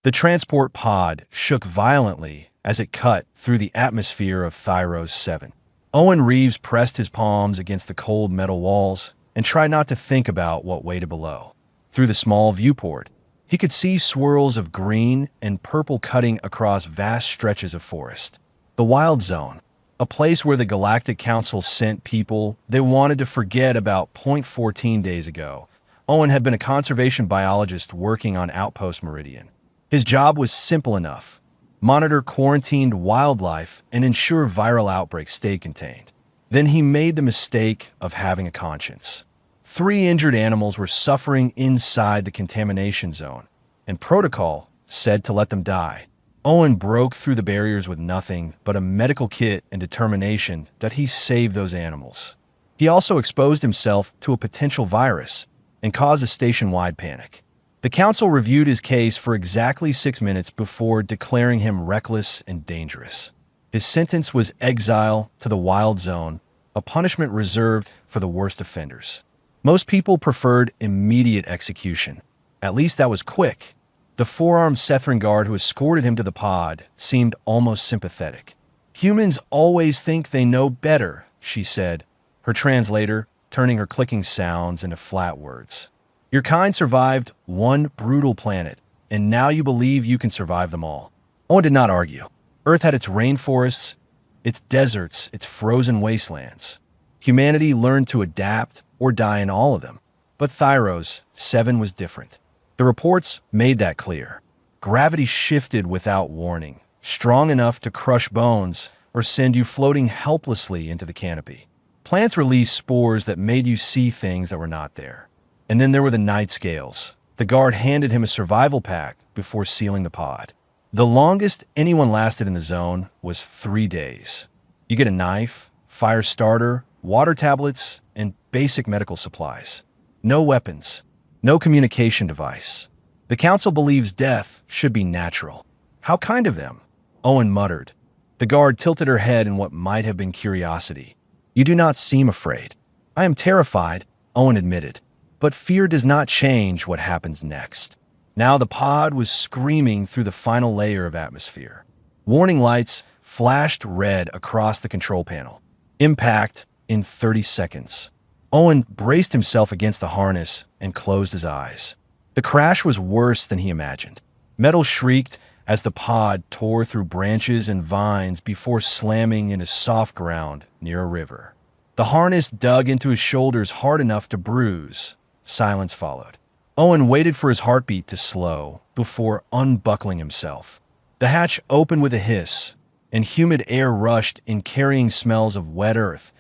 The transport pod shook violently as it cut through the atmosphere of Thyros 7. Owen Reeves pressed his palms against the cold metal walls and tried not to think about what waited below. Through the small viewport, he could see swirls of green and purple cutting across vast stretches of forest. The Wild Zone, a place where the Galactic Council sent people they wanted to forget about 0.14 days ago. Owen had been a conservation biologist working on Outpost Meridian. His job was simple enough: monitor quarantined wildlife and ensure viral outbreaks stayed contained. Then he made the mistake of having a conscience. 3 injured animals were suffering inside the contamination zone, and protocol said to let them die. Owen broke through the barriers with nothing but a medical kit and determination that he saved those animals. He also exposed himself to a potential virus and caused a station-wide panic. The council reviewed his case for exactly 6 minutes before declaring him reckless and dangerous. His sentence was exile to the Wild Zone, a punishment reserved for the worst offenders. Most people preferred immediate execution. At least that was quick. The 4-armed Sethran guard who escorted him to the pod seemed almost sympathetic. "Humans always think they know better," she said, her translator turning her clicking sounds into flat words. "Your kind survived one brutal planet, and now you believe you can survive them all." Owen did not argue. Earth had its rainforests, its deserts, its frozen wastelands. Humanity learned to adapt or die in all of them. But Thyros 7 was different. The reports made that clear. Gravity shifted without warning, strong enough to crush bones or send you floating helplessly into the canopy. Plants released spores that made you see things that were not there. And then there were the night scales. The guard handed him a survival pack before sealing the pod. The longest anyone lasted in the zone was 3 days. You get a knife, fire starter, water tablets, and basic medical supplies. No weapons, no communication device. The council believes death should be natural. How kind of them, Owen muttered. The guard tilted her head in what might have been curiosity. "You do not seem afraid." "I am terrified," Owen admitted. "But fear does not change what happens next." Now the pod was screaming through the final layer of atmosphere. Warning lights flashed red across the control panel. Impact in 30 seconds. Owen braced himself against the harness and closed his eyes. The crash was worse than he imagined. Metal shrieked as the pod tore through branches and vines before slamming into soft ground near a river. The harness dug into his shoulders hard enough to bruise. Silence followed. Owen waited for his heartbeat to slow before unbuckling himself. The hatch opened with a hiss, and humid air rushed in, carrying smells of wet earth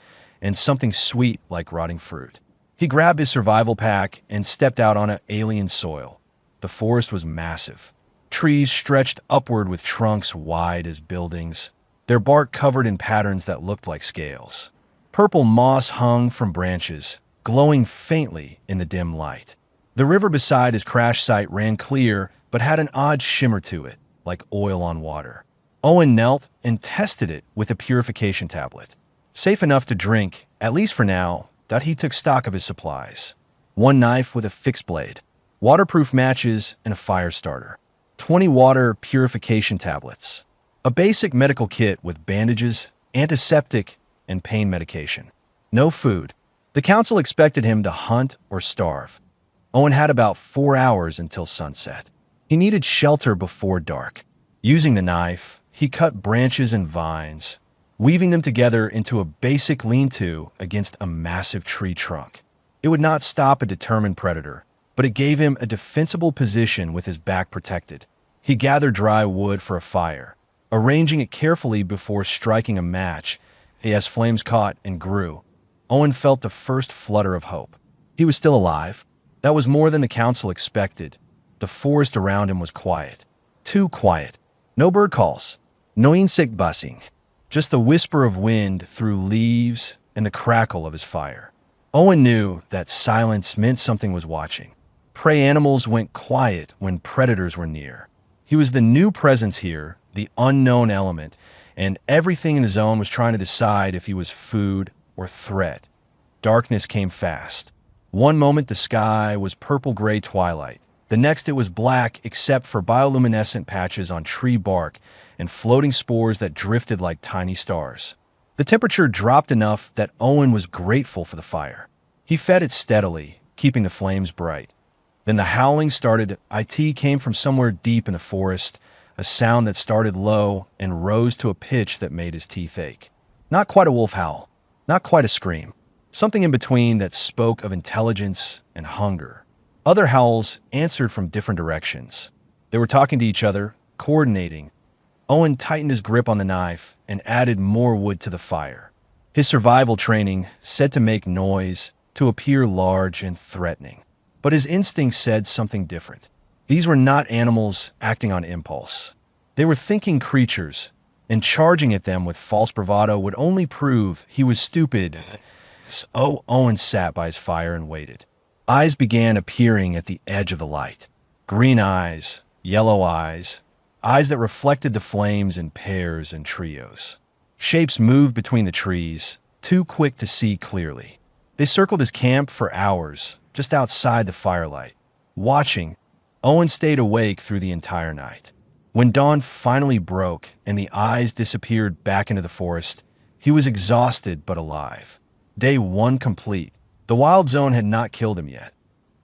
and something sweet like rotting fruit. He grabbed his survival pack and stepped out on an alien soil. The forest was massive. Trees stretched upward with trunks wide as buildings, their bark covered in patterns that looked like scales. Purple moss hung from branches, glowing faintly in the dim light. The river beside his crash site ran clear but had an odd shimmer to it, like oil on water. Owen knelt and tested it with a purification tablet. Safe enough to drink, at least for now, that he took stock of his supplies. 1 knife with a fixed blade, waterproof matches, and a fire starter. 20 water purification tablets. A basic medical kit with bandages, antiseptic, and pain medication. No food. The council expected him to hunt or starve. Owen had about 4 hours until sunset. He needed shelter before dark. Using the knife, he cut branches and vines, weaving them together into a basic lean-to against a massive tree trunk. It would not stop a determined predator, but it gave him a defensible position with his back protected. He gathered dry wood for a fire, arranging it carefully before striking a match. As flames caught and grew, Owen felt the first flutter of hope. He was still alive. That was more than the council expected. The forest around him was quiet. Too quiet. No bird calls. No insect buzzing. Just the whisper of wind through leaves and the crackle of his fire. Owen knew that silence meant something was watching. Prey animals went quiet when predators were near. He was the new presence here, the unknown element, and everything in the zone was trying to decide if he was food or threat. Darkness came fast. One moment the sky was purple-gray twilight. The next, it was black except for bioluminescent patches on tree bark and floating spores that drifted like tiny stars. The temperature dropped enough that Owen was grateful for the fire. He fed it steadily, keeping the flames bright. Then the howling started. It came from somewhere deep in the forest, a sound that started low and rose to a pitch that made his teeth ache. Not quite a wolf howl, not quite a scream, something in between that spoke of intelligence and hunger. Other howls answered from different directions. They were talking to each other, coordinating. Owen tightened his grip on the knife and added more wood to the fire. His survival training said to make noise, to appear large and threatening. But his instincts said something different. These were not animals acting on impulse. They were thinking creatures, and charging at them with false bravado would only prove he was stupid. So Owen sat by his fire and waited. Eyes began appearing at the edge of the light. Green eyes, yellow eyes, eyes that reflected the flames in pairs and trios. Shapes moved between the trees, too quick to see clearly. They circled his camp for hours, just outside the firelight. Watching, Owen stayed awake through the entire night. When dawn finally broke and the eyes disappeared back into the forest, he was exhausted but alive. Day 1 complete. The wild zone had not killed him yet.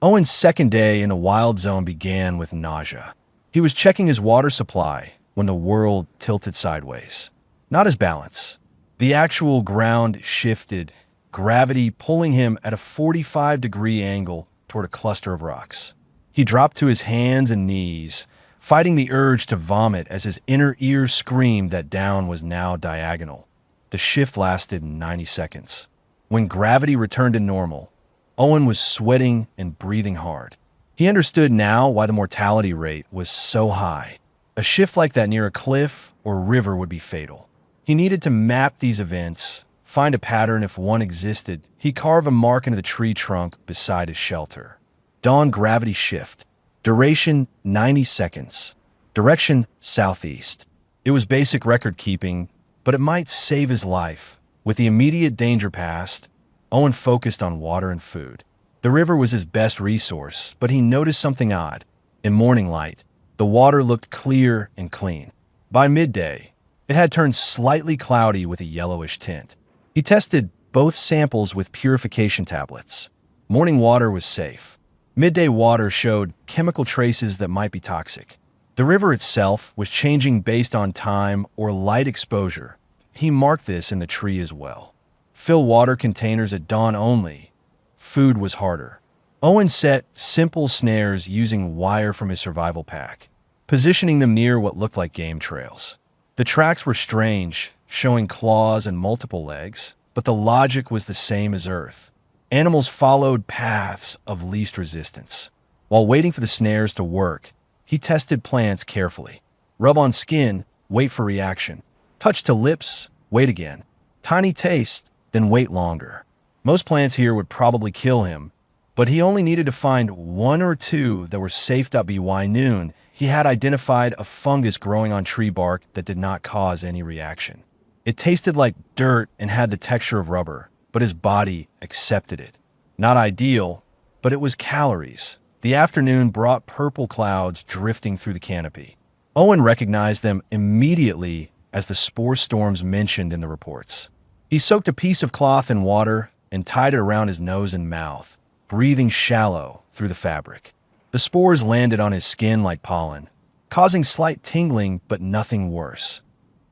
Owen's second day in the wild zone began with nausea. He was checking his water supply when the world tilted sideways. Not his balance. The actual ground shifted, gravity pulling him at a 45-degree angle toward a cluster of rocks. He dropped to his hands and knees, fighting the urge to vomit as his inner ear screamed that down was now diagonal. The shift lasted 90 seconds. When gravity returned to normal, Owen was sweating and breathing hard. He understood now why the mortality rate was so high. A shift like that near a cliff or river would be fatal. He needed to map these events, find a pattern if one existed. He carved a mark into the tree trunk beside his shelter. Dawn gravity shift. Duration 90 seconds. Direction southeast. It was basic record keeping, but it might save his life. With the immediate danger past, Owen focused on water and food. The river was his best resource, but he noticed something odd. In morning light, the water looked clear and clean. By midday, it had turned slightly cloudy with a yellowish tint. He tested both samples with purification tablets. Morning water was safe. Midday water showed chemical traces that might be toxic. The river itself was changing based on time or light exposure. He marked this in the tree as well. Fill water containers at dawn only. Food was harder. Owen set simple snares using wire from his survival pack, positioning them near what looked like game trails. The tracks were strange, showing claws and multiple legs, but the logic was the same as Earth. Animals followed paths of least resistance. While waiting for the snares to work, he tested plants carefully. Rub on skin, wait for reaction. Touch to lips, wait again. Tiny taste, then wait longer. Most plants here would probably kill him, but he only needed to find 1 or 2 that were safe. By noon, he had identified a fungus growing on tree bark that did not cause any reaction. It tasted like dirt and had the texture of rubber, but his body accepted it. Not ideal, but it was calories. The afternoon brought purple clouds drifting through the canopy. Owen recognized them immediately as the spore storms mentioned in the reports. He soaked a piece of cloth in water and tied it around his nose and mouth, breathing shallow through the fabric. The spores landed on his skin like pollen, causing slight tingling but nothing worse.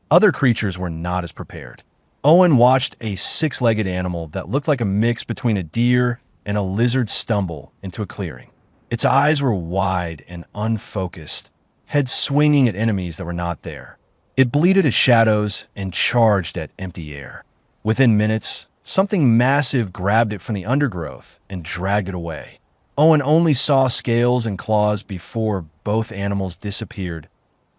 Other creatures were not as prepared. Owen watched a 6-legged animal that looked like a mix between a deer and a lizard stumble into a clearing. Its eyes were wide and unfocused, head swinging at enemies that were not there. It bleated at shadows and charged at empty air. Within minutes, something massive grabbed it from the undergrowth and dragged it away. Owen only saw scales and claws before both animals disappeared.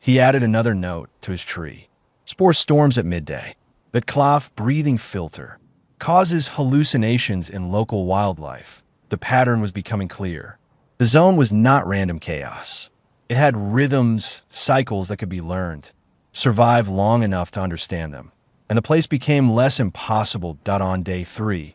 He added another note to his tree. Spore storms at midday. The cloth breathing filter causes hallucinations in local wildlife. The pattern was becoming clear. The zone was not random chaos. It had rhythms, cycles that could be learned, survive long enough to understand them. And the place became less impossible. On day 3,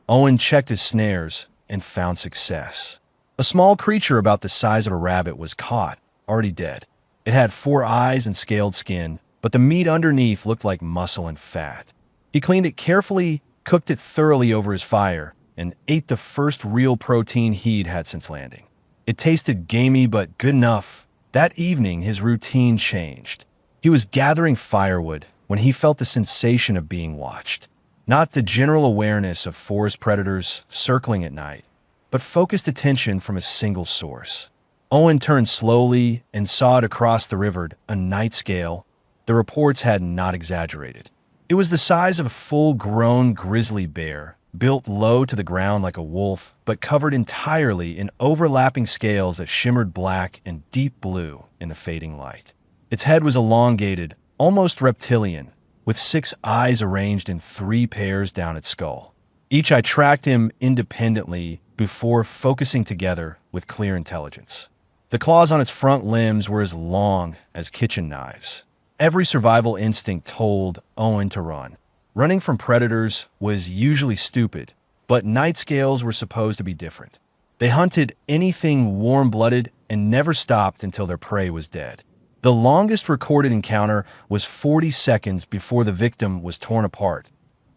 Owen checked his snares and found success. A small creature about the size of a rabbit was caught, already dead. It had 4 eyes and scaled skin, but the meat underneath looked like muscle and fat. He cleaned it carefully, cooked it thoroughly over his fire, and ate the first real protein he'd had since landing. It tasted gamey but good enough. That evening, his routine changed. He was gathering firewood when he felt the sensation of being watched. Not the general awareness of forest predators circling at night, but focused attention from a single source. Owen turned slowly and saw it across the river, a night scale. The reports had not exaggerated. It was the size of a full-grown grizzly bear, built low to the ground like a wolf, but covered entirely in overlapping scales that shimmered black and deep blue in the fading light. Its head was elongated, almost reptilian, with 6 eyes arranged in 3 pairs down its skull. Each eye tracked him independently before focusing together with clear intelligence. The claws on its front limbs were as long as kitchen knives. Every survival instinct told Owen to run. Running from predators was usually stupid, but night scales were supposed to be different. They hunted anything warm-blooded and never stopped until their prey was dead. The longest recorded encounter was 40 seconds before the victim was torn apart.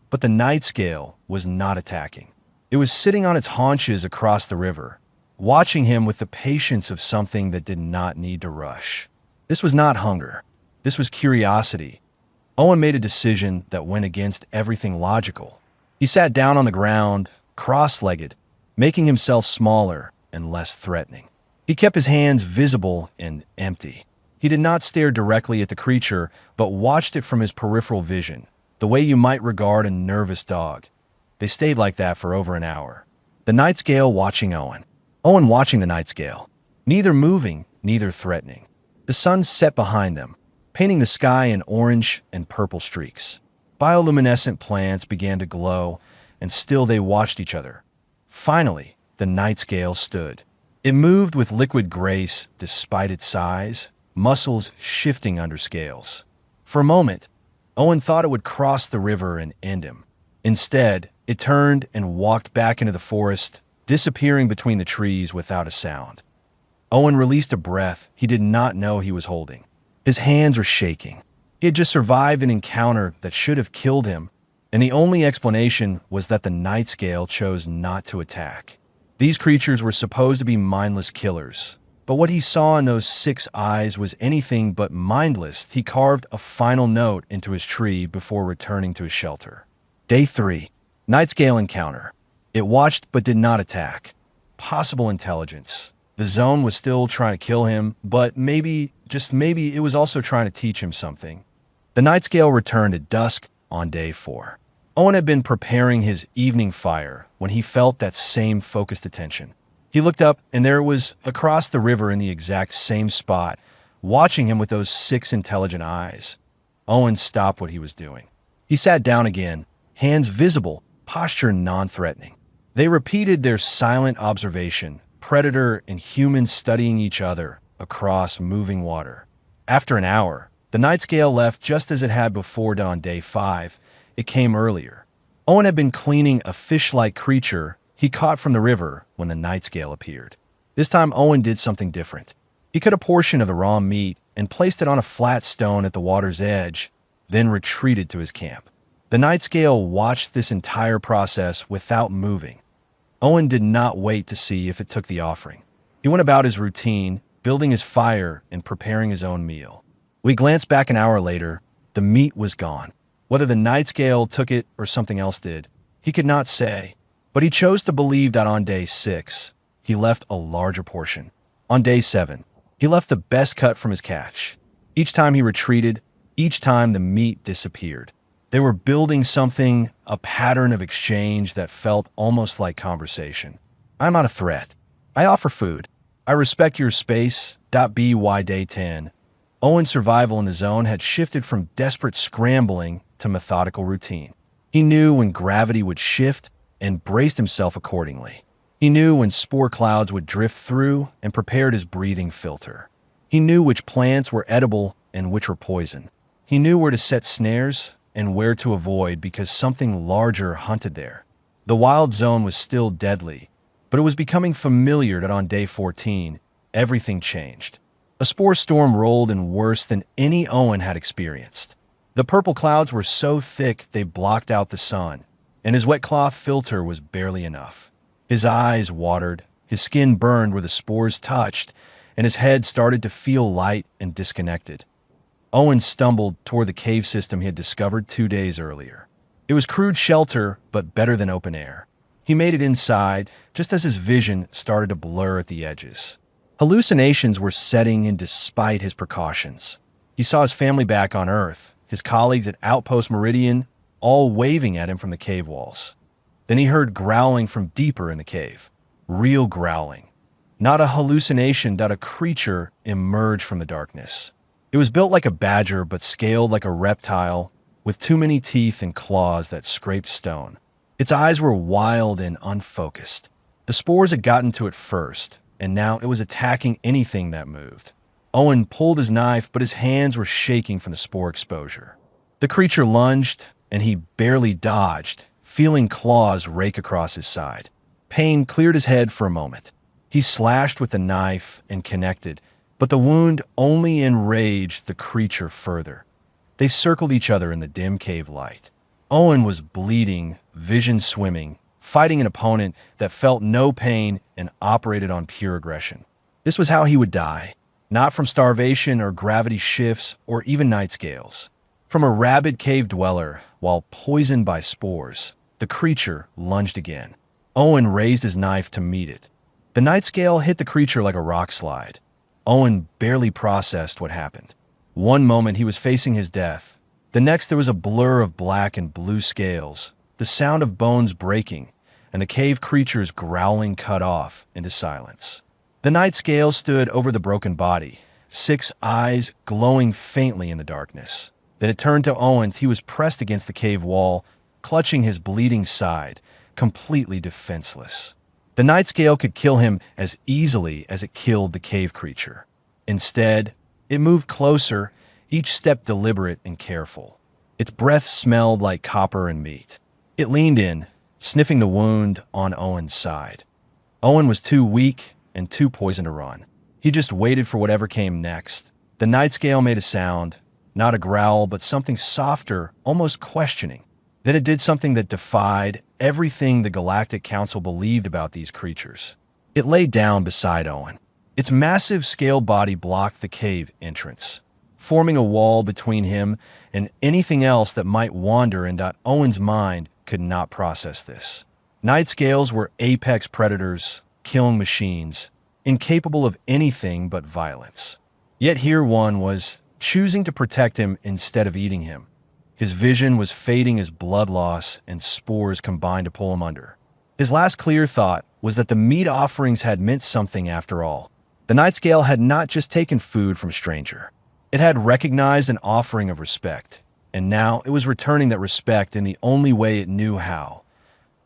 But the night scale was not attacking. It was sitting on its haunches across the river, watching him with the patience of something that did not need to rush. This was not hunger. This was curiosity. Owen made a decision that went against everything logical. He sat down on the ground, cross-legged, making himself smaller and less threatening. He kept his hands visible and empty. He did not stare directly at the creature, but watched it from his peripheral vision, the way you might regard a nervous dog. They stayed like that for over an hour. The night scale watching Owen. Owen watching the night scale. Neither moving, neither threatening. The sun set behind them, painting the sky in orange and purple streaks. Bioluminescent plants began to glow, and still they watched each other. Finally, the night scale stood. It moved with liquid grace despite its size, muscles shifting under scales. For a moment, Owen thought it would cross the river and end him. Instead, it turned and walked back into the forest, disappearing between the trees without a sound. Owen released a breath he did not know he was holding. His hands were shaking. He had just survived an encounter that should have killed him, and the only explanation was that the night scale chose not to attack. These creatures were supposed to be mindless killers, but what he saw in those 6 eyes was anything but mindless. He carved a final note into his tree before returning to his shelter. Day 3. Night scale encounter. It watched but did not attack. Possible intelligence. The zone was still trying to kill him, but maybe, just maybe, it was also trying to teach him something. The night scale returned at dusk on day 4. Owen had been preparing his evening fire when he felt that same focused attention. He looked up, and there it was across the river in the exact same spot, watching him with those 6 intelligent eyes. Owen stopped what he was doing. He sat down again, hands visible, posture non-threatening. They repeated their silent observation, predator and human studying each other across moving water. After an hour, the night scale left just as it had before on day 5. It came earlier. Owen had been cleaning a fish-like creature he caught from the river when the night scale appeared. This time Owen did something different. He cut a portion of the raw meat and placed it on a flat stone at the water's edge, then retreated to his camp. The night scale watched this entire process without moving. Owen did not wait to see if it took the offering. He went about his routine, building his fire and preparing his own meal. We glanced back an hour later. The meat was gone. Whether the night scale took it or something else did, he could not say. But he chose to believe that on day 6, he left a larger portion. On day 7, he left the best cut from his catch. Each time he retreated, each time the meat disappeared. They were building something, a pattern of exchange that felt almost like conversation. I'm not a threat. I offer food. I respect your space. By day 10. Owen's survival in the zone had shifted from desperate scrambling to methodical routine. He knew when gravity would shift and braced himself accordingly. He knew when spore clouds would drift through and prepared his breathing filter. He knew which plants were edible and which were poison. He knew where to set snares and where to avoid because something larger hunted there. The wild zone was still deadly, But it was becoming familiar that on day 14, everything changed. A spore storm rolled in worse than any Owen had experienced. The purple clouds were so thick they blocked out the sun, and his wet cloth filter was barely enough. His eyes watered, his skin burned where the spores touched, and his head started to feel light and disconnected. Owen stumbled toward the cave system he had discovered 2 days earlier. It was crude shelter, but better than open air. He made it inside, just as his vision started to blur at the edges. Hallucinations were setting in despite his precautions. He saw his family back on Earth, his colleagues at Outpost Meridian, all waving at him from the cave walls. Then he heard growling from deeper in the cave. Real growling. Not a hallucination that a creature emerged from the darkness. It was built like a badger but scaled like a reptile, with too many teeth and claws that scraped stone. Its eyes were wild and unfocused. The spores had gotten to it first, and now it was attacking anything that moved. Owen pulled his knife, but his hands were shaking from the spore exposure. The creature lunged, and he barely dodged, feeling claws rake across his side. Pain cleared his head for a moment. He slashed with the knife and connected, but the wound only enraged the creature further. They circled each other in the dim cave light. Owen was bleeding, vision swimming, fighting an opponent that felt no pain and operated on pure aggression. This was how he would die, not from starvation or gravity shifts or even night scales. From a rabid cave dweller, while poisoned by spores, the creature lunged again. Owen raised his knife to meet it. The night scale hit the creature like a rock slide. Owen barely processed what happened. One moment he was facing his death. The next there was a blur of black and blue scales, the sound of bones breaking, and the cave creature's growling cut off into silence. The night scale stood over the broken body, 6 eyes glowing faintly in the darkness. Then it turned to Owen. He was pressed against the cave wall, clutching his bleeding side, completely defenseless. The night scale could kill him as easily as it killed the cave creature. Instead, it moved closer, each step deliberate and careful. Its breath smelled like copper and meat. It leaned in, sniffing the wound on Owen's side. Owen was too weak and too poisoned to run. He just waited for whatever came next. The night scale made a sound, not a growl, but something softer, almost questioning. Then it did something that defied everything the Galactic Council believed about these creatures. It lay down beside Owen. Its massive scale body blocked the cave entrance, forming a wall between him and anything else that might wander, and Owen's mind could not process this. Night scales were apex predators, killing machines, incapable of anything but violence. Yet here one was choosing to protect him instead of eating him. His vision was fading as blood loss and spores combined to pull him under. His last clear thought was that the meat offerings had meant something after all. The night scale had not just taken food from a stranger. It had recognized an offering of respect, and now it was returning that respect in the only way it knew how.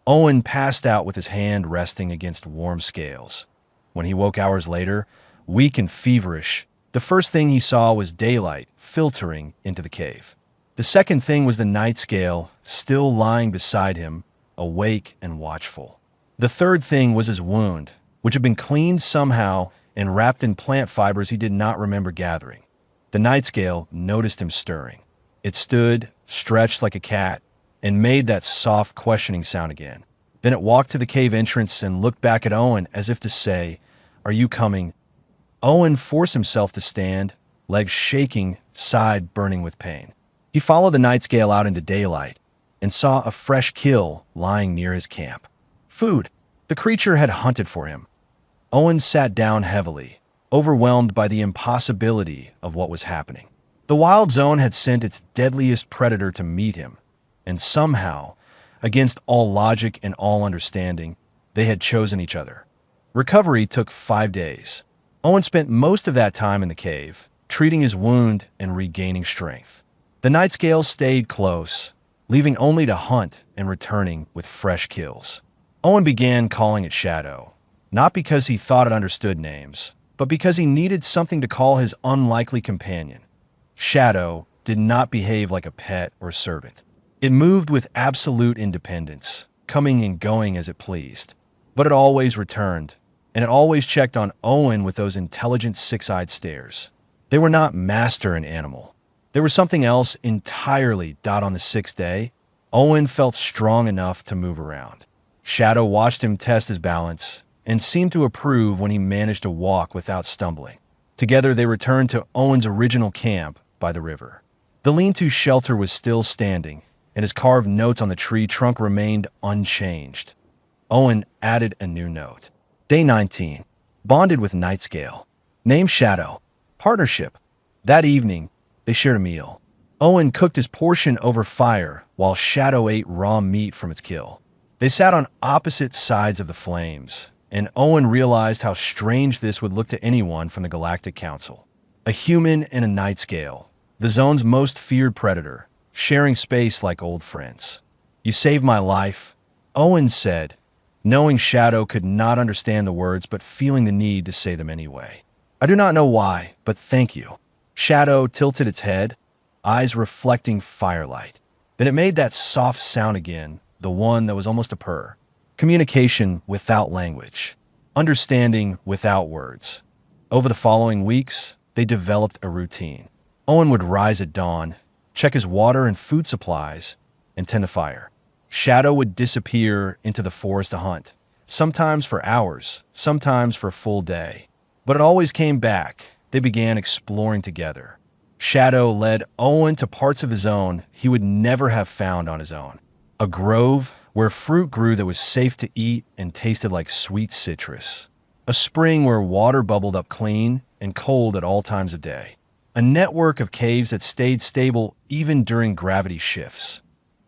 Owen passed out with his hand resting against warm scales. When he woke hours later, weak and feverish, the first thing he saw was daylight filtering into the cave. The second thing was the night scale still lying beside him, awake and watchful. The third thing was his wound, which had been cleaned somehow and wrapped in plant fibers he did not remember gathering. The night scale noticed him stirring. It stood, stretched like a cat, and made that soft questioning sound again. Then it walked to the cave entrance and looked back at Owen as if to say, "Are you coming?" Owen forced himself to stand, legs shaking, side burning with pain. He followed the night scale out into daylight and saw a fresh kill lying near his camp. Food. The creature had hunted for him. Owen sat down heavily, overwhelmed by the impossibility of what was happening. The wild zone had sent its deadliest predator to meet him, and somehow, against all logic and all understanding, they had chosen each other. Recovery took 5 days. Owen spent most of that time in the cave, treating his wound and regaining strength. The night scale stayed close, leaving only to hunt and returning with fresh kills. Owen began calling it Shadow, not because he thought it understood names, but because he needed something to call his unlikely companion. Shadow did not behave like a pet or servant. It moved with absolute independence, coming and going as it pleased. but it always returned, and it always checked on Owen with those intelligent six-eyed stares. They were not master and animal. They were something else entirely. On the sixth day, Owen felt strong enough to move around. Shadow watched him test his balance and seemed to approve when he managed to walk without stumbling. Together, they returned to Owen's original camp by the river. The lean-to shelter was still standing, and his carved notes on the tree trunk remained unchanged. Owen added a new note. Day 19. Bonded with Nightscale. Name Shadow. Partnership. That evening, they shared a meal. Owen cooked his portion over fire while Shadow ate raw meat from its kill. They sat on opposite sides of the flames, and Owen realized how strange this would look to anyone from the Galactic Council. A human in a Nightscale, the zone's most feared predator, sharing space like old friends. You saved my life, Owen said, knowing Shadow could not understand the words but feeling the need to say them anyway. I do not know why, but thank you. Shadow tilted its head, eyes reflecting firelight. Then it made that soft sound again, the one that was almost a purr. Communication without language. Understanding without words. Over the following weeks, they developed a routine. Owen would rise at dawn, check his water and food supplies, and tend the fire. Shadow would disappear into the forest to hunt, sometimes for hours, sometimes for a full day. But it always came back. They began exploring together. Shadow led Owen to parts of the zone he would never have found on his own. A grove where fruit grew that was safe to eat and tasted like sweet citrus. A spring where water bubbled up clean and cold at all times of day. A network of caves that stayed stable even during gravity shifts.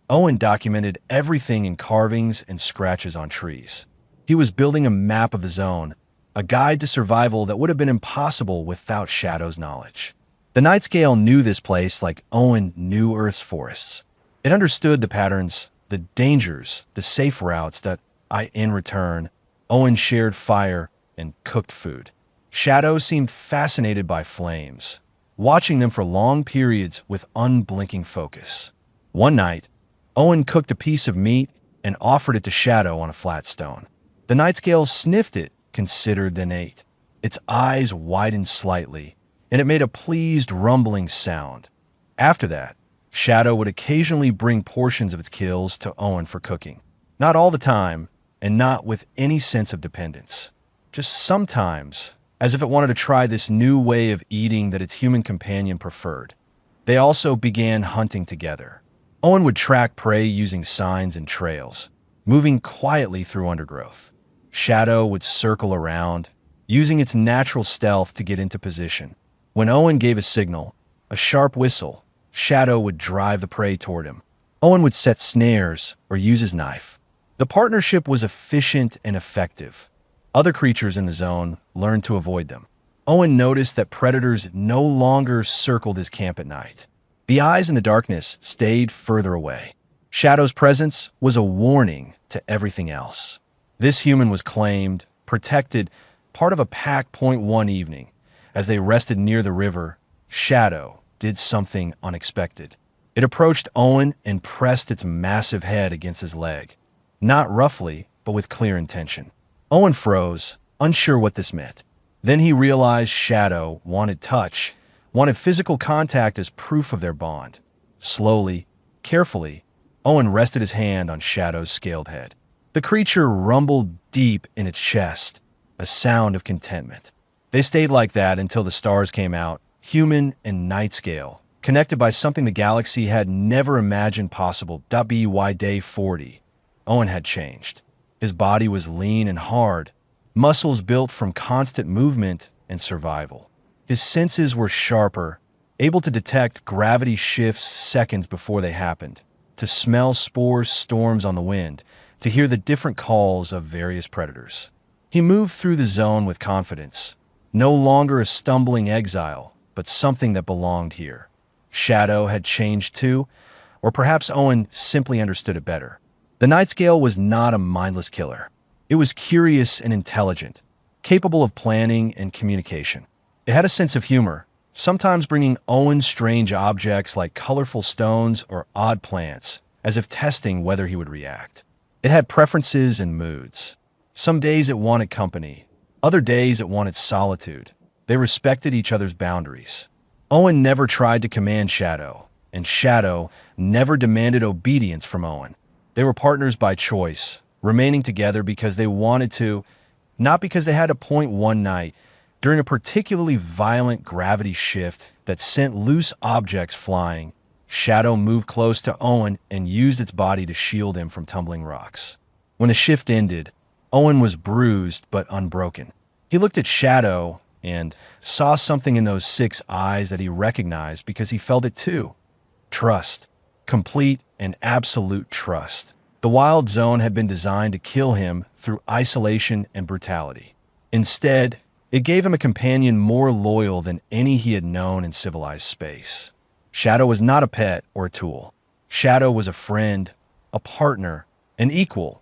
Owen documented everything in carvings and scratches on trees. He was building a map of the zone, a guide to survival that would have been impossible without Shadow's knowledge. The Nightscale knew this place like Owen knew Earth's forests. It understood the patterns, the dangers, the safe routes that, in return, Owen shared fire and cooked food. Shadow seemed fascinated by flames, watching them for long periods with unblinking focus. One night, Owen cooked a piece of meat and offered it to Shadow on a flat stone. The Nightscale sniffed it, considered, then ate. Its eyes widened slightly, and it made a pleased rumbling sound. After that, Shadow would occasionally bring portions of its kills to Owen for cooking. Not all the time, and not with any sense of dependence. Just sometimes, as if it wanted to try this new way of eating that its human companion preferred. They also began hunting together. Owen would track prey using signs and trails, moving quietly through undergrowth. Shadow would circle around, using its natural stealth to get into position. When Owen gave a signal, a sharp whistle, Shadow would drive the prey toward him. Owen would set snares or use his knife. The partnership was efficient and effective. Other creatures in the zone learned to avoid them. Owen noticed that predators no longer circled his camp at night. The eyes in the darkness stayed further away. Shadow's presence was a warning to everything else. This human was claimed, protected, part of a pack. One evening, as they rested near the river, Shadow did something unexpected. It approached Owen and pressed its massive head against his leg. Not roughly, but with clear intention. Owen froze, unsure what this meant. Then he realized Shadow wanted touch, wanted physical contact as proof of their bond. Slowly, carefully, Owen rested his hand on Shadow's scaled head. The creature rumbled deep in its chest, a sound of contentment. They stayed like that until the stars came out, human and Nightscale, connected by something the galaxy had never imagined possible. By day 40, Owen had changed. His body was lean and hard, muscles built from constant movement and survival. His senses were sharper, able to detect gravity shifts seconds before they happened, to smell spore storms on the wind, to hear the different calls of various predators. He moved through the zone with confidence, no longer a stumbling exile, but something that belonged here. Shadow had changed too, or perhaps Owen simply understood it better. The Nightscale was not a mindless killer. It was curious and intelligent, capable of planning and communication. It had a sense of humor, sometimes bringing Owen strange objects like colorful stones or odd plants, as if testing whether he would react. It had preferences and moods. Some days it wanted company. Other days it wanted solitude. They respected each other's boundaries. Owen never tried to command Shadow, and Shadow never demanded obedience from Owen. They were partners by choice, remaining together because they wanted to, not because they had a point one night during a particularly violent gravity shift that sent loose objects flying. Shadow moved close to Owen and used its body to shield him from tumbling rocks. When the shift ended, Owen was bruised but unbroken. He looked at Shadow and saw something in those 6 eyes that he recognized because he felt it too. Trust. Complete and absolute trust. The wild zone had been designed to kill him through isolation and brutality. Instead, it gave him a companion more loyal than any he had known in civilized space. Shadow was not a pet or a tool. Shadow was a friend, a partner, an equal.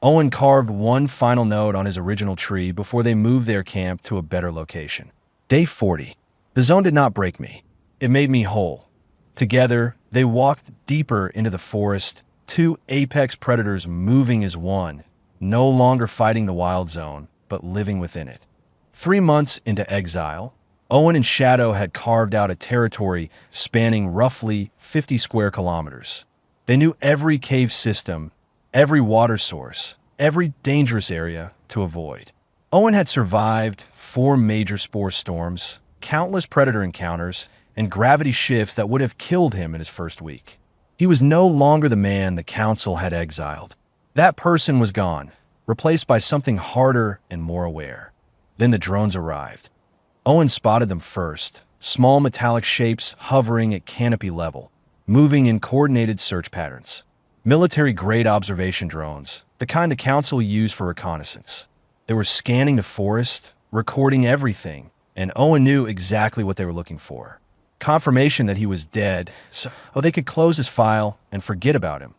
Owen carved one final note on his original tree before they moved their camp to a better location. Day 40. The zone did not break me. It made me whole. Together, they walked deeper into the forest, 2 apex predators moving as one, no longer fighting the wild zone, but living within it. 3 months into exile, Owen and Shadow had carved out a territory spanning roughly 50 square kilometers. They knew every cave system, every water source, every dangerous area to avoid. Owen had survived 4 major spore storms, countless predator encounters, and gravity shifts that would have killed him in his first week. He was no longer the man the council had exiled. That person was gone, replaced by something harder and more aware. Then the drones arrived. Owen spotted them first, small metallic shapes hovering at canopy level, moving in coordinated search patterns. Military-grade observation drones, the kind the council used for reconnaissance. They were scanning the forest, recording everything, and Owen knew exactly what they were looking for. Confirmation that he was dead, so they could close his file and forget about him.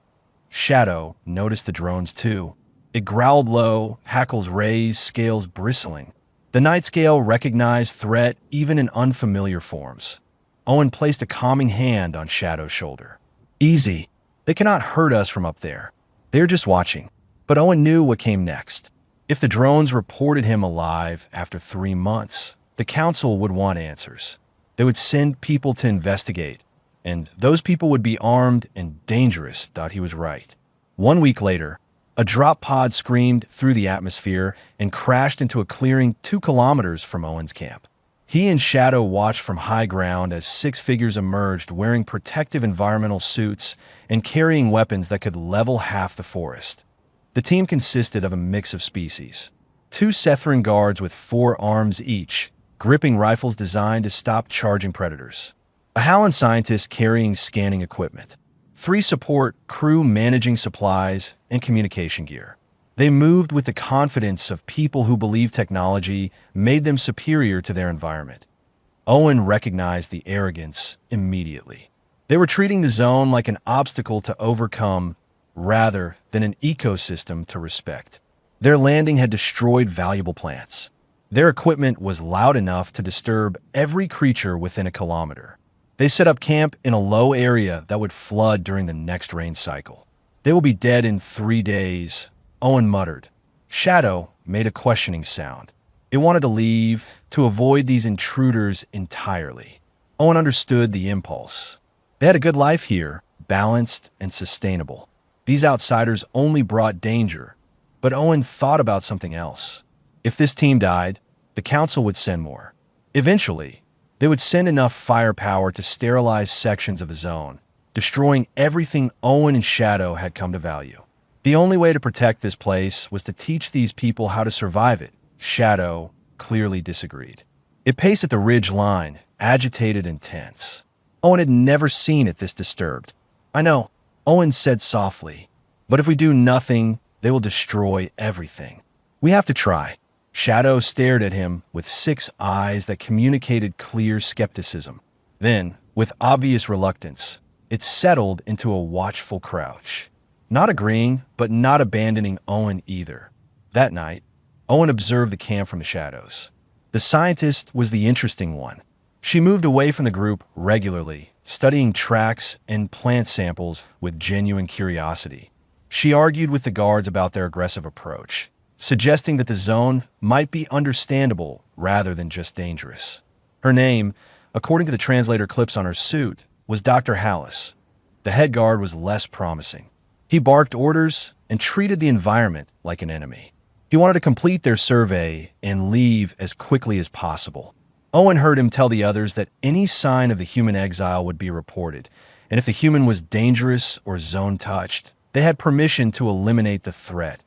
Shadow noticed the drones too. It growled low, hackles raised, scales bristling. The night scale recognized threat even in unfamiliar forms. Owen placed a calming hand on Shadow's shoulder. Easy. They cannot hurt us from up there. They're just watching. But Owen knew what came next. If the drones reported him alive after 3 months, the council would want answers. They would send people to investigate, and those people would be armed and dangerous. Thought he was right. 1 week later, a drop pod screamed through the atmosphere and crashed into a clearing 2 kilometers from Owen's camp. He and Shadow watched from high ground as 6 figures emerged wearing protective environmental suits and carrying weapons that could level half the forest. The team consisted of a mix of species. 2 Sethran guards with 4 arms each, gripping rifles designed to stop charging predators. A Hallan scientist carrying scanning equipment. 3 support crew managing supplies and communication gear. They moved with the confidence of people who believe technology made them superior to their environment. Owen recognized the arrogance immediately. They were treating the zone like an obstacle to overcome rather than an ecosystem to respect. Their landing had destroyed valuable plants. Their equipment was loud enough to disturb every creature within a kilometer. They set up camp in a low area that would flood during the next rain cycle. They will be dead in 3 days, Owen muttered. Shadow made a questioning sound. It wanted to leave, to avoid these intruders entirely. Owen understood the impulse. They had a good life here, balanced and sustainable. These outsiders only brought danger, but Owen thought about something else. If this team died, the council would send more. Eventually, they would send enough firepower to sterilize sections of the zone, destroying everything Owen and Shadow had come to value. The only way to protect this place was to teach these people how to survive it. Shadow clearly disagreed. It paced at the ridge line, agitated and tense. Owen had never seen it this disturbed. I know, Owen said softly, but if we do nothing, they will destroy everything. We have to try. Shadow stared at him with 6 eyes that communicated clear skepticism. Then, with obvious reluctance, it settled into a watchful crouch. Not agreeing, but not abandoning Owen either. That night, Owen observed the camp from the shadows. The scientist was the interesting one. She moved away from the group regularly, studying tracks and plant samples with genuine curiosity. She argued with the guards about their aggressive approach. suggesting that the zone might be understandable rather than just dangerous. Her name, according to the translator clips on her suit, was Dr. Hallis. The head guard was less promising. He barked orders and treated the environment like an enemy. He wanted to complete their survey and leave as quickly as possible. Owen heard him tell the others that any sign of the human exile would be reported, and if the human was dangerous or zone-touched, they had permission to eliminate the threat.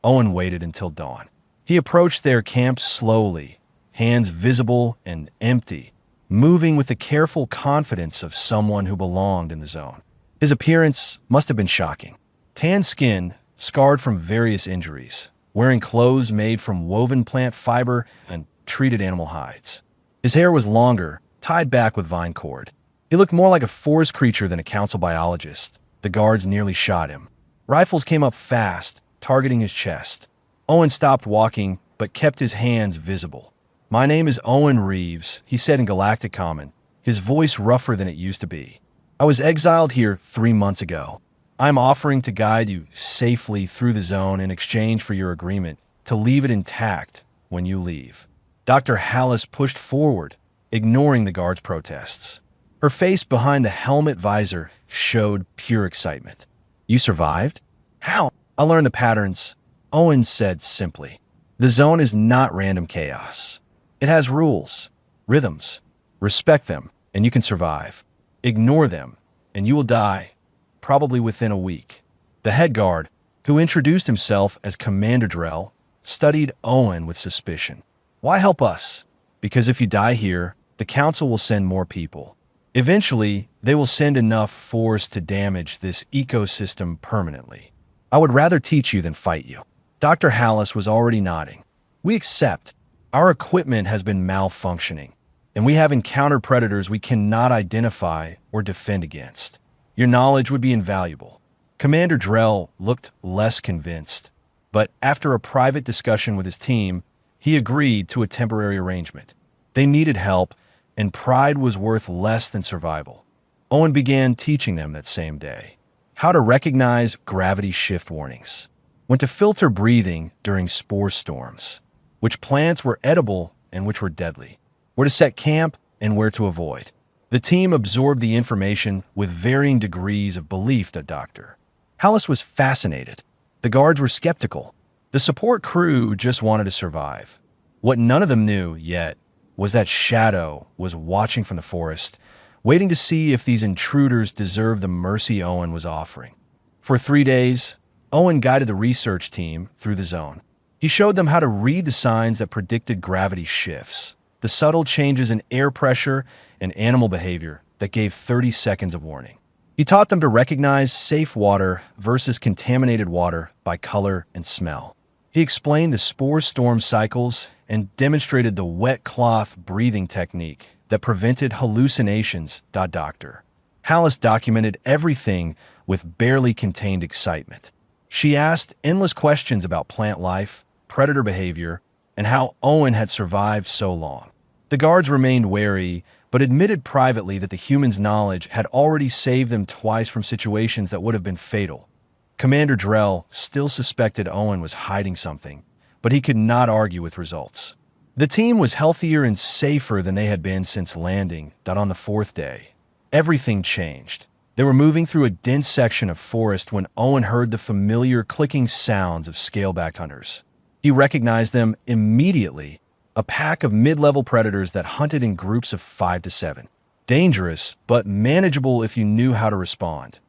Owen waited until dawn. He approached their camp slowly, hands visible and empty, moving with the careful confidence of someone who belonged in the zone. His appearance must have been shocking. Tan skin, scarred from various injuries, wearing clothes made from woven plant fiber and treated animal hides. His hair was longer, tied back with vine cord. He looked more like a forest creature than a council biologist. The guards nearly shot him. Rifles came up fast, targeting his chest. Owen stopped walking, but kept his hands visible. "My name is Owen Reeves," he said in Galactic Common, his voice rougher than it used to be. "I was exiled here 3 months ago. I'm offering to guide you safely through the zone in exchange for your agreement to leave it intact when you leave." Dr. Hallis pushed forward, ignoring the guards' protests. Her face behind the helmet visor showed pure excitement. "You survived? How?" "I learned the patterns," Owen said simply. "The zone is not random chaos. It has rules, rhythms. Respect them, and you can survive. Ignore them, and you will die, probably within a week." The head guard, who introduced himself as Commander Drell, studied Owen with suspicion. "Why help us?" "Because if you die here, the Council will send more people. Eventually, they will send enough force to damage this ecosystem permanently. I would rather teach you than fight you." Dr. Hallis was already nodding. "We accept. Our equipment has been malfunctioning, and we have encountered predators we cannot identify or defend against. Your knowledge would be invaluable." Commander Drell looked less convinced, but after a private discussion with his team, he agreed to a temporary arrangement. They needed help, and pride was worth less than survival. Owen began teaching them that same day how to recognize gravity shift warnings, when to filter breathing during spore storms, which plants were edible and which were deadly, where to set camp and where to avoid. The team absorbed the information with varying degrees of belief that Dr. Hallis was fascinated. The guards were skeptical. The support crew just wanted to survive. What none of them knew yet was that Shadow was watching from the forest, waiting to see if these intruders deserved the mercy Owen was offering. For 3 days, Owen guided the research team through the zone. He showed them how to read the signs that predicted gravity shifts, the subtle changes in air pressure and animal behavior that gave 30 seconds of warning. He taught them to recognize safe water versus contaminated water by color and smell. He explained the spore storm cycles and demonstrated the wet cloth breathing technique that prevented hallucinations. Dr. Hallis documented everything with barely contained excitement. She asked endless questions about plant life, predator behavior, and how Owen had survived so long. The guards remained wary, but admitted privately that the humans' knowledge had already saved them twice from situations that would have been fatal. Commander Drell still suspected Owen was hiding something, but he could not argue with results. The team was healthier and safer than they had been since landing. On the 4th day, everything changed. They were moving through a dense section of forest when Owen heard the familiar clicking sounds of scaleback hunters. He recognized them immediately, a pack of mid-level predators that hunted in groups of 5 to 7. Dangerous, but manageable if you knew how to respond.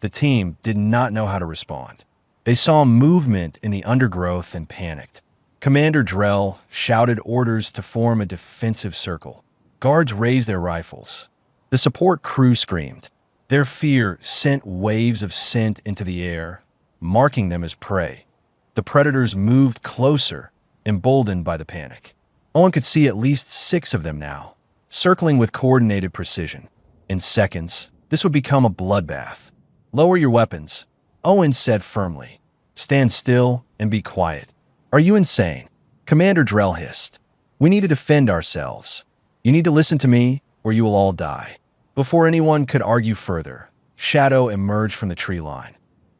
The team did not know how to respond. They saw movement in the undergrowth and panicked. Commander Drell shouted orders to form a defensive circle. Guards raised their rifles. The support crew screamed. Their fear sent waves of scent into the air, marking them as prey. The predators moved closer, emboldened by the panic. Owen could see at least 6 of them now, circling with coordinated precision. In seconds, this would become a bloodbath. "Lower your weapons," Owen said firmly. "Stand still and be quiet." "Are you insane?" Commander Drell hissed. "We need to defend ourselves. You need to listen to me, or you will all die." Before anyone could argue further, Shadow emerged from the tree line.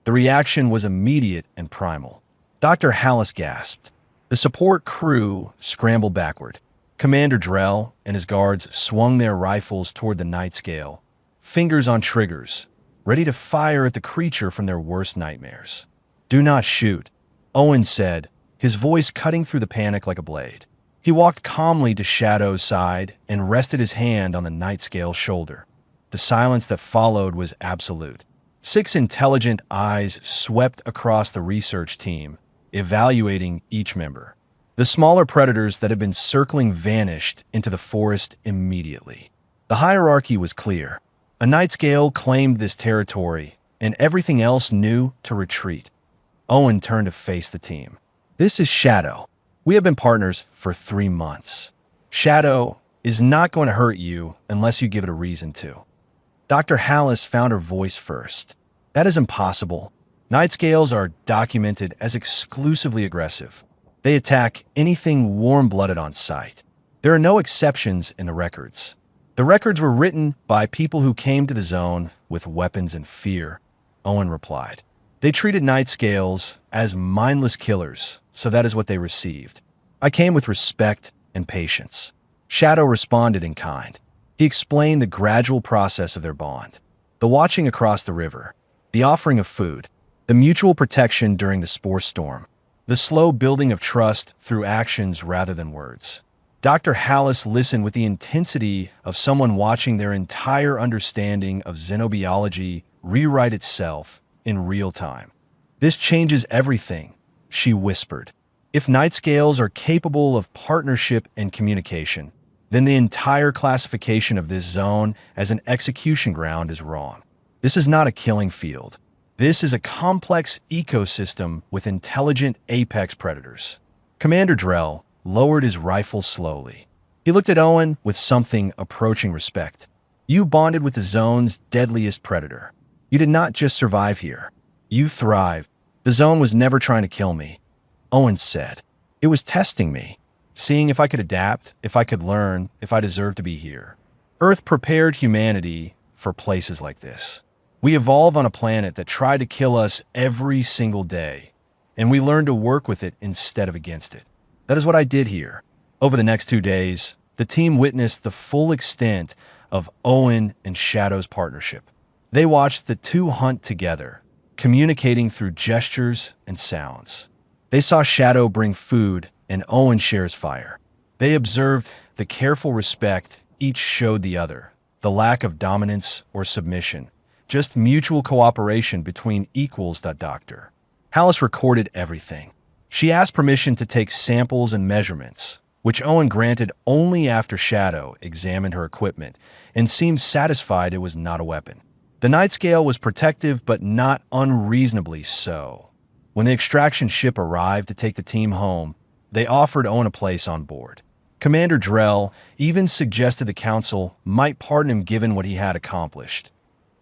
The reaction was immediate and primal. Dr. Hallis gasped. The support crew scrambled backward. Commander Drell and his guards swung their rifles toward the night scale, fingers on triggers, ready to fire at the creature from their worst nightmares. "Do not shoot," Owen said, his voice cutting through the panic like a blade. He walked calmly to Shadow's side and rested his hand on the night scale's shoulder. The silence that followed was absolute. 6 intelligent eyes swept across the research team, evaluating each member. The smaller predators that had been circling vanished into the forest immediately. The hierarchy was clear. A night scale claimed this territory, and everything else knew to retreat. Owen turned to face the team. "This is Shadow. We have been partners for 3 months. Shadow is not going to hurt you unless you give it a reason to." Dr. Hallis found her voice first. "That is impossible. Night scales are documented as exclusively aggressive. They attack anything warm-blooded on sight. There are no exceptions in the records. The records were written by people who came to the zone with weapons and fear," Owen replied. "They treated night scales as mindless killers, so that is what they received. I came with respect and patience." Shadow responded in kind. He explained the gradual process of their bond. The watching across the river, the offering of food, the mutual protection during the spore storm, the slow building of trust through actions rather than words. Dr. Hallis listened with the intensity of someone watching their entire understanding of xenobiology rewrite itself in real time. "This changes everything," she whispered. "If night scales are capable of partnership and communication, then the entire classification of this zone as an execution ground is wrong. This is not a killing field. This is a complex ecosystem with intelligent apex predators." Commander Drell lowered his rifle slowly. He looked at Owen with something approaching respect. "You bonded with the zone's deadliest predator. You did not just survive here. You thrived. The zone was never trying to kill me," Owen said. "It was testing me, seeing if I could adapt, if I could learn, if I deserved to be here. Earth prepared humanity for places like this. We evolved on a planet that tried to kill us every single day, and we learned to work with it instead of against it. That is what I did here." Over the next 2 days, the team witnessed the full extent of Owen and Shadow's partnership. They watched the two hunt together, communicating through gestures and sounds. They saw Shadow bring food and Owen shares fire. They observed the careful respect each showed the other, the lack of dominance or submission, just mutual cooperation between equals. Dr. Hallis recorded everything. She asked permission to take samples and measurements, which Owen granted only after Shadow examined her equipment and seemed satisfied it was not a weapon. The night scale was protective, but not unreasonably so. When the extraction ship arrived to take the team home, they offered Owen a place on board. Commander Drell even suggested the council might pardon him given what he had accomplished.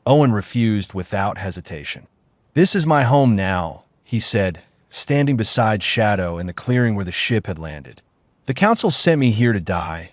Owen refused without hesitation. "This is my home now," he said, standing beside Shadow in the clearing where the ship had landed. "The council sent me here to die,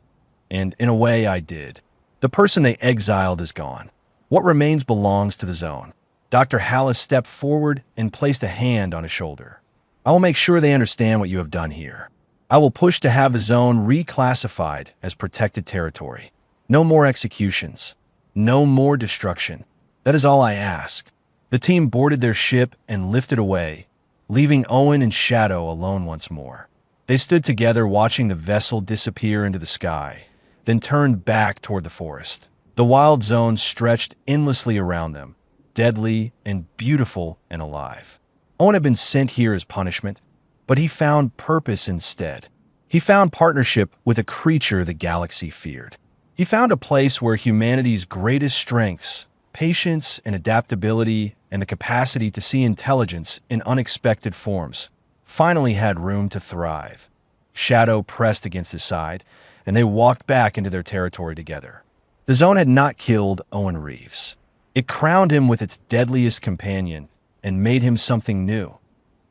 and in a way I did. The person they exiled is gone. What remains belongs to the zone." Dr. Hallis stepped forward and placed a hand on his shoulder. "I will make sure they understand what you have done here. I will push to have the zone reclassified as protected territory. No more executions. No more destruction. That is all I ask." The team boarded their ship and lifted away, leaving Owen and Shadow alone once more. They stood together watching the vessel disappear into the sky, then turned back toward the forest. The wild zone stretched endlessly around them, deadly and beautiful and alive. Owen had been sent here as punishment, but he found purpose instead. He found partnership with a creature the galaxy feared. He found a place where humanity's greatest strengths, patience and adaptability and the capacity to see intelligence in unexpected forms, finally had room to thrive. Shadow pressed against his side, and they walked back into their territory together. The zone had not killed Owen Reeves. It crowned him with its deadliest companion and made him something new.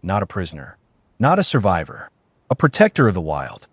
Not a prisoner, not a survivor, a protector of the wild.